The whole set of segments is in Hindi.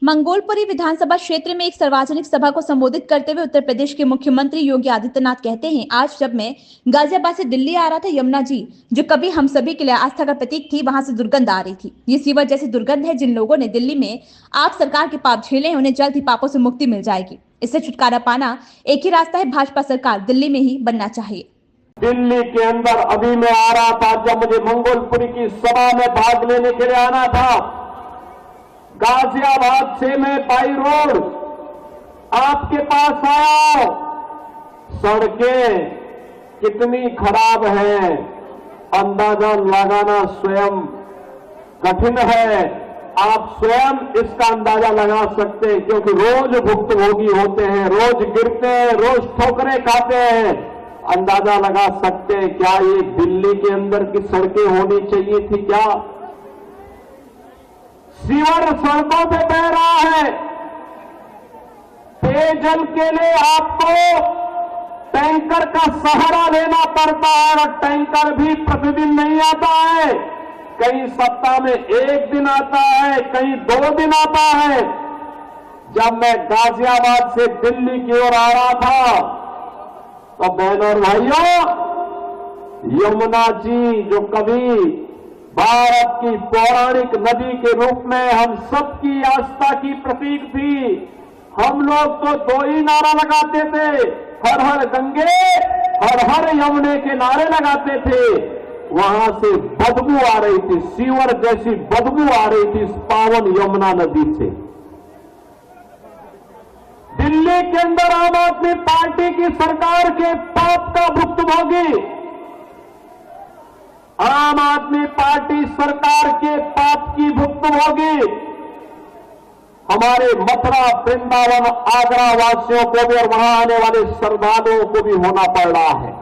मंगोलपुरी विधानसभा क्षेत्र में एक सार्वजनिक सभा को संबोधित करते हुए उत्तर प्रदेश के मुख्यमंत्री योगी आदित्यनाथ कहते हैं, आज जब मैं गाजियाबाद से दिल्ली आ रहा था, यमुना जी जो कभी हम सभी के लिए आस्था का प्रतीक थी, वहां से दुर्गंध आ रही थी। ये सीवर जैसी दुर्गंध है। जिन लोगों ने दिल्ली में आप सरकार के पाप झेले हैं, उन्हें जल्द ही पापों से मुक्ति मिल जाएगी। इससे छुटकारा पाना एक ही रास्ता है, भाजपा सरकार दिल्ली में ही बनना चाहिए। दिल्ली के अंदर अभी मैं आ रहा था, जब मुझे मंगोलपुरी की सभा में भाग लेने के लिए आना था, गाजियाबाद से मैं बाई रोड आपके पास आया। सड़कें कितनी खराब हैं, अंदाजा लगाना स्वयं कठिन है। आप स्वयं इसका अंदाजा लगा सकते हैं, क्योंकि रोज भुक्तभोगी होते हैं, रोज गिरते हैं, रोज ठोकरें खाते हैं। अंदाजा लगा सकते हैं क्या ये दिल्ली के अंदर की सड़कें होनी चाहिए थी क्या? सीवर सड़कों पे बह रहा है। पेयजल के लिए आपको टैंकर का सहारा लेना पड़ता है, और टैंकर भी प्रतिदिन नहीं आता है। कई सप्ताह में एक दिन आता है, कई 2 दिन आता है। जब मैं गाजियाबाद से दिल्ली की ओर आ रहा था, तो बहनों और भाइयों, यमुना जी जो कभी भारत की पौराणिक नदी के रूप में हम सबकी आस्था की प्रतीक थी, हम लोग तो 2 ही नारा लगाते थे, हर हर गंगे हर हर यमुने के नारे लगाते थे। वहां से बदबू आ रही थी, सीवर जैसी बदबू आ रही थी इस पावन यमुना नदी से। दिल्ली के अंदर आम आदमी पार्टी की सरकार के पाप का भुक्तभोगी, आम आदमी पार्टी सरकार के पाप की भुक्तभोगी हमारे मथुरा, वृंदावन, आगरा वासियों को भी और वहां आने वाले श्रद्धालुओं को भी होना पड़ रहा है।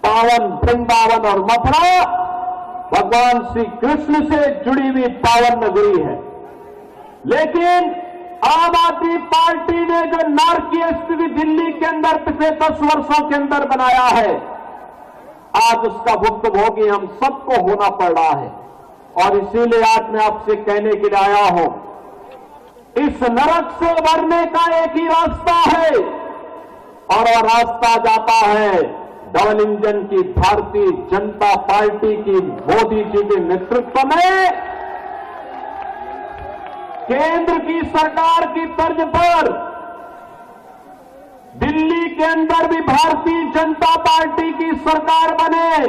पावन वृंदावन और मथुरा भगवान श्री कृष्ण से जुड़ी हुई पावन नगरी है, लेकिन आम आदमी पार्टी ने जो नारकीय स्थिति दिल्ली के अंदर पिछले 10 वर्षों के अंदर बनाया है, आज उसका भुक्तभोगी हम सबको होना पड़ रहा है। और इसीलिए आज मैं आपसे कहने के लिए आया हूं, इस नरक से उभरने का एक ही रास्ता है, और वह रास्ता जाता है डबल इंजन की भारतीय जनता पार्टी की मोदी जी के नेतृत्व में केंद्र की सरकार की तर्ज पर दिल्ली के अंदर भी भारतीय जनता पार्टी की सरकार बने।